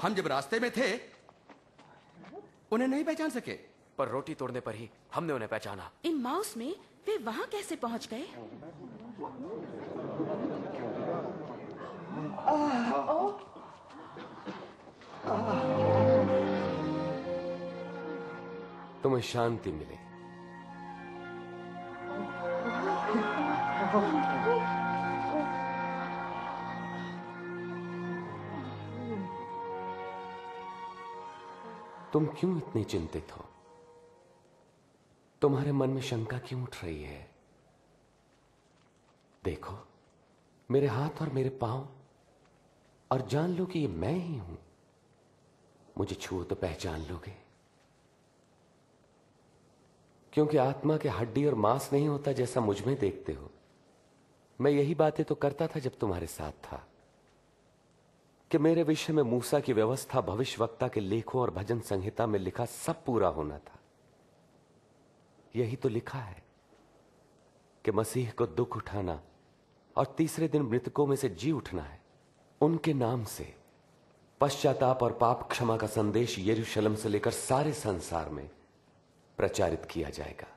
हम जब रास्ते में थे उन्हें नहीं पहचान सके, पर रोटी तोड़ने पर ही हमने उन्हें पहचाना। इन माउस में वे वहाँ कैसे पहुँच गए? तुम्हें शांति मिले। तुम क्यों इतनी चिंतित हो? तुम्हारे मन में शंका क्यों उठ रही है? देखो, मेरे हाथ और मेरे पांव, और जान लो कि ये मैं ही हूं। मुझे छुओ तो पहचान लोगे, क्योंकि आत्मा के हड्डी और मांस नहीं होता जैसा मुझ में देखते हो। मैं यही बातें तो करता था जब तुम्हारे साथ था, कि मेरे विषय में मूसा की व्यवस्था, भविष्यवक्ता के लेखों और भजन संहिता में लिखा सब पूरा होना था। यही तो लिखा है कि मसीह को दुख उठाना और तीसरे दिन मृतकों में से जी उठना है। उनके नाम से पश्चाताप और पाप क्षमा का संदेश यरूशलेम से लेकर सारे संसार में प्रचारित किया जाएगा।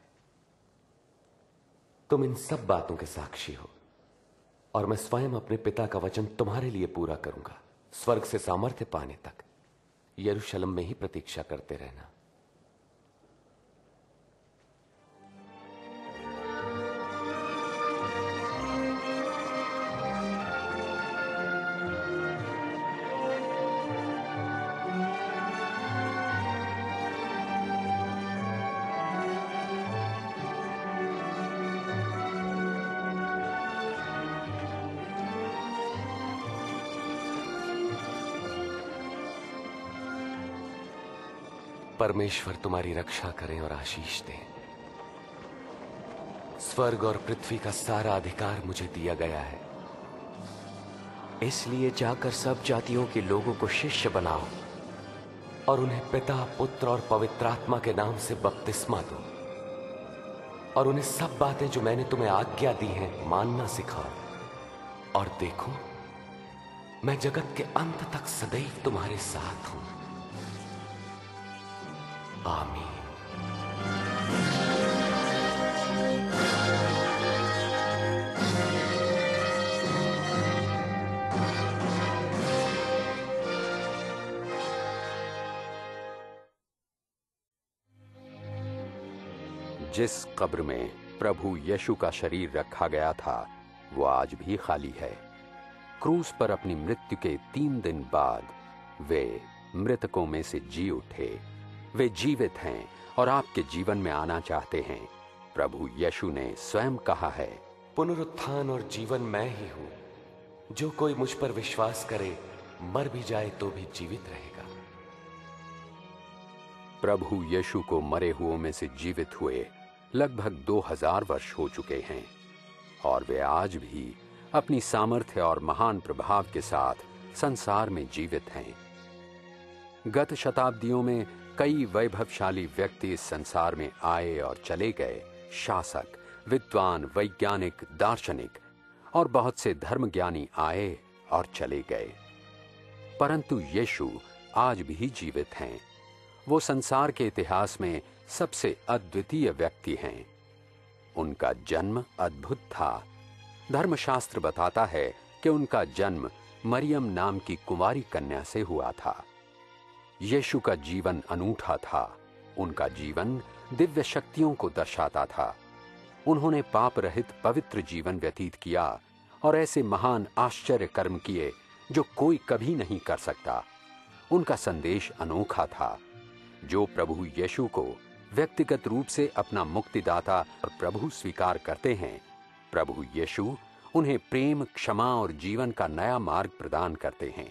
तुम इन सब बातों के साक्षी हो, और मैं स्वयं अपने पिता का वचन तुम्हारे लिए पूरा करूंगा। स्वर्ग से सामर्थ्य पाने तक यरूशलेम में ही प्रतीक्षा करते रहना। परमेश्वर तुम्हारी रक्षा करें और आशीष दें। स्वर्ग और पृथ्वी का सारा अधिकार मुझे दिया गया है, इसलिए जाकर सब जातियों के लोगों को शिष्य बनाओ और उन्हें पिता, पुत्र और पवित्र आत्मा के नाम से बपतिस्मा दो, और उन्हें सब बातें जो मैंने तुम्हें आज्ञा दी हैं मानना सिखाओ। और देखो, मैं जगत के अंत तक सदैव तुम्हारे साथ हूं। आमीन। जिस कब्र में प्रभु यीशु का शरीर रखा गया था वो आज भी खाली है। क्रूस पर अपनी मृत्यु के 3 दिन बाद वे मृतकों में से जी उठे। वे जीवित हैं और आपके जीवन में आना चाहते हैं। प्रभु यीशु ने स्वयं कहा है, पुनरुत्थान और जीवन मैं ही हूं। जो कोई मुझ पर विश्वास करे, मर भी जाए तो भी जीवित रहेगा। प्रभु यीशु को मरे हुओं में से जीवित हुए लगभग 2000 वर्ष हो चुके हैं, और वे आज भी अपनी सामर्थ्य और महान प्रभाव के साथ संसार में जीवित हैं। गत शताब्दियों में कई वैभवशाली व्यक्ति इस संसार में आए और चले गए। शासक, विद्वान, वैज्ञानिक, दार्शनिक और बहुत से धर्मज्ञानी आए और चले गए, परंतु यीशु आज भी जीवित हैं। वो संसार के इतिहास में सबसे अद्वितीय व्यक्ति हैं। उनका जन्म अद्भुत था। धर्मशास्त्र बताता है कि उनका जन्म मरियम नाम की कुंवारी कन्या से हुआ था। यीशु का जीवन अनूठा था। उनका जीवन दिव्य शक्तियों को दर्शाता था। उन्होंने पाप रहित पवित्र जीवन व्यतीत किया और ऐसे महान आश्चर्य कर्म किए जो कोई कभी नहीं कर सकता। उनका संदेश अनोखा था। जो प्रभु यीशु को व्यक्तिगत रूप से अपना मुक्तिदाता और प्रभु स्वीकार करते हैं, प्रभु यीशु उन्हें प्रेम, क्षमा और जीवन का नया मार्ग प्रदान करते हैं।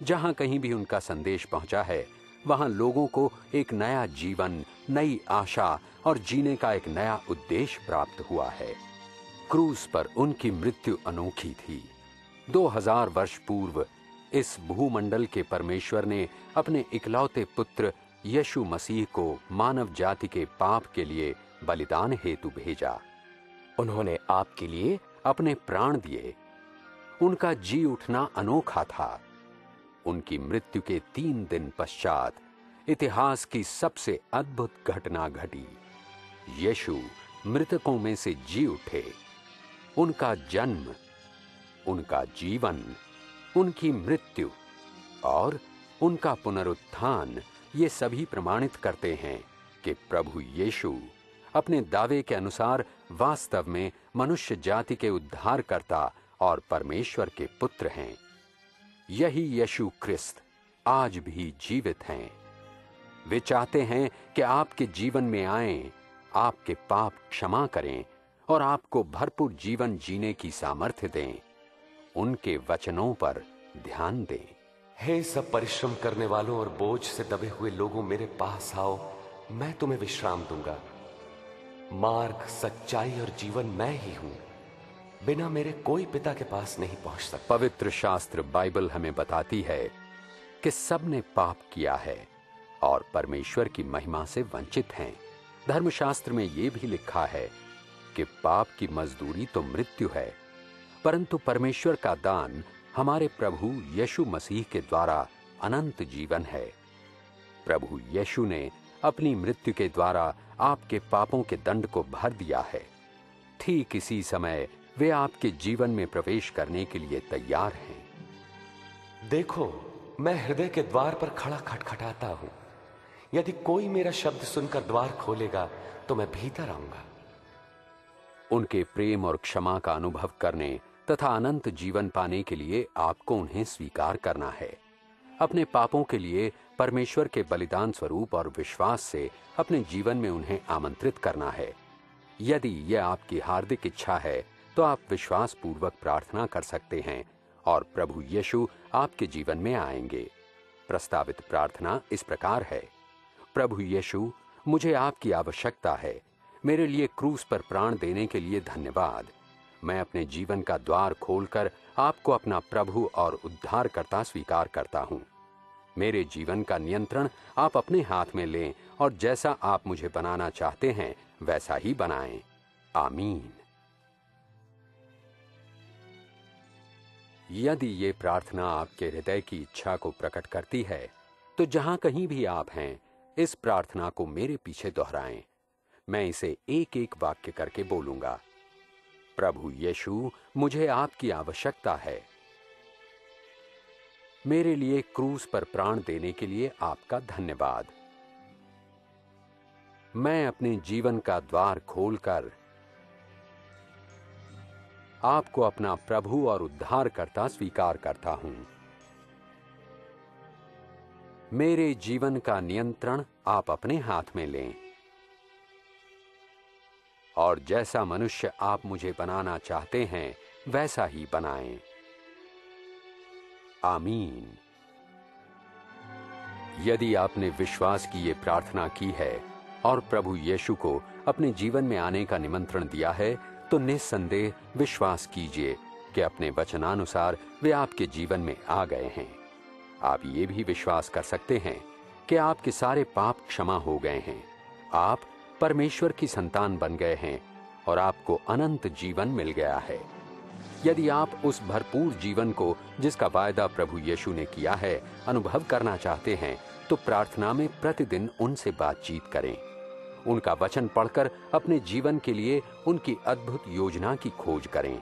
जहां कहीं भी उनका संदेश पहुंचा है, वहां लोगों को एक नया जीवन, नई आशा और जीने का एक नया उद्देश्य प्राप्त हुआ है। क्रूस पर उनकी मृत्यु अनोखी थी। 2000 वर्ष पूर्व इस भूमंडल के परमेश्वर ने अपने इकलौते पुत्र यीशु मसीह को मानव जाति के पाप के लिए बलिदान हेतु भेजा। उन्होंने आपके लिए अपने प्राण दिए। उनका जी उठना अनोखा था। उनकी मृत्यु के 3 दिन पश्चात इतिहास की सबसे अद्भुत घटना घटी। यीशु मृतकों में से जी उठे। उनका जन्म, उनका जीवन, उनकी मृत्यु और उनका पुनरुत्थान ये सभी प्रमाणित करते हैं कि प्रभु यीशु अपने दावे के अनुसार वास्तव में मनुष्य जाति के उद्धारकर्ता और परमेश्वर के पुत्र हैं। यही यीशु ख्रिस्त आज भी जीवित हैं। वे चाहते हैं कि आपके जीवन में आएं, आपके पाप क्षमा करें और आपको भरपूर जीवन जीने की सामर्थ्य दें। उनके वचनों पर ध्यान दें। हे सब परिश्रम करने वालों और बोझ से दबे हुए लोगों, मेरे पास आओ, मैं तुम्हें विश्राम दूंगा। मार्ग, सच्चाई और जीवन मैं ही हूं। बिना मेरे कोई पिता के पास नहीं पहुंच सकता। पवित्र शास्त्र बाइबल हमें बताती है कि सबने पाप किया है और परमेश्वर की महिमा से वंचित हैं। धर्मशास्त्र में यह भी लिखा है कि पाप की मजदूरी तो मृत्यु है, परंतु परमेश्वर का दान हमारे प्रभु यीशु मसीह के द्वारा अनंत जीवन है। प्रभु यीशु ने अपनी मृत्यु के द्वारा आपके पापों के दंड को भर दिया है। ठीक इसी समय वे आपके जीवन में प्रवेश करने के लिए तैयार हैं। देखो, मैं हृदय के द्वार पर खड़ा खटखटाता हूं। यदि कोई मेरा शब्द सुनकर द्वार खोलेगा तो मैं भीतर आऊंगा। उनके प्रेम और क्षमा का अनुभव करने तथा अनंत जीवन पाने के लिए आपको उन्हें स्वीकार करना है। अपने पापों के लिए परमेश्वर के बलिदान स्वरूप और विश्वास से अपने जीवन में उन्हें आमंत्रित करना है। यदि यह आपकी हार्दिक इच्छा है तो आप विश्वास पूर्वक प्रार्थना कर सकते हैं और प्रभु यीशु आपके जीवन में आएंगे। प्रस्तावित प्रार्थना इस प्रकार है। प्रभु यीशु, मुझे आपकी आवश्यकता है। मेरे लिए क्रूस पर प्राण देने के लिए धन्यवाद। मैं अपने जीवन का द्वार खोलकर आपको अपना प्रभु और उद्धारकर्ता स्वीकार करता हूं। मेरे जीवन का नियंत्रण आप अपने हाथ में लें और जैसा आप मुझे बनाना चाहते हैं वैसा ही बनाएं। आमीन। यदि ये प्रार्थना आपके हृदय की इच्छा को प्रकट करती है तो जहां कहीं भी आप हैं, इस प्रार्थना को मेरे पीछे दोहराएं। मैं इसे एक एक वाक्य करके बोलूंगा। प्रभु यीशु, मुझे आपकी आवश्यकता है। मेरे लिए क्रूस पर प्राण देने के लिए आपका धन्यवाद। मैं अपने जीवन का द्वार खोलकर आपको अपना प्रभु और उद्धारकर्ता स्वीकार करता हूं। मेरे जीवन का नियंत्रण आप अपने हाथ में लें और जैसा मनुष्य आप मुझे बनाना चाहते हैं वैसा ही बनाएं। आमीन। यदि आपने विश्वास की ये प्रार्थना की है और प्रभु यीशु को अपने जीवन में आने का निमंत्रण दिया है तो निस्संदेह विश्वास कीजिए कि अपने वचनानुसार वे आपके जीवन में आ गए हैं। आप ये भी विश्वास कर सकते हैं कि आपके सारे पाप क्षमा हो गए हैं। आप परमेश्वर की संतान बन गए हैं और आपको अनंत जीवन मिल गया है। यदि आप उस भरपूर जीवन को जिसका वायदा प्रभु यीशु ने किया है अनुभव करना चाहते हैं तो प्रार्थना में प्रतिदिन उनसे बातचीत करें। उनका वचन पढ़कर अपने जीवन के लिए उनकी अद्भुत योजना की खोज करें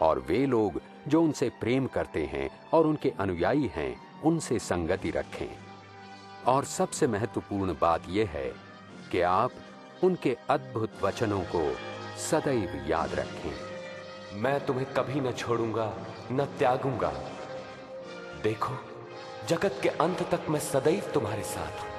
और वे लोग जो उनसे प्रेम करते हैं और उनके अनुयायी हैं उनसे संगति रखें। और सबसे महत्वपूर्ण बात यह है कि आप उनके अद्भुत वचनों को सदैव याद रखें। मैं तुम्हें कभी न छोड़ूंगा न त्यागूंगा। देखो, जगत के अंत तक मैं सदैव तुम्हारे साथ हूं।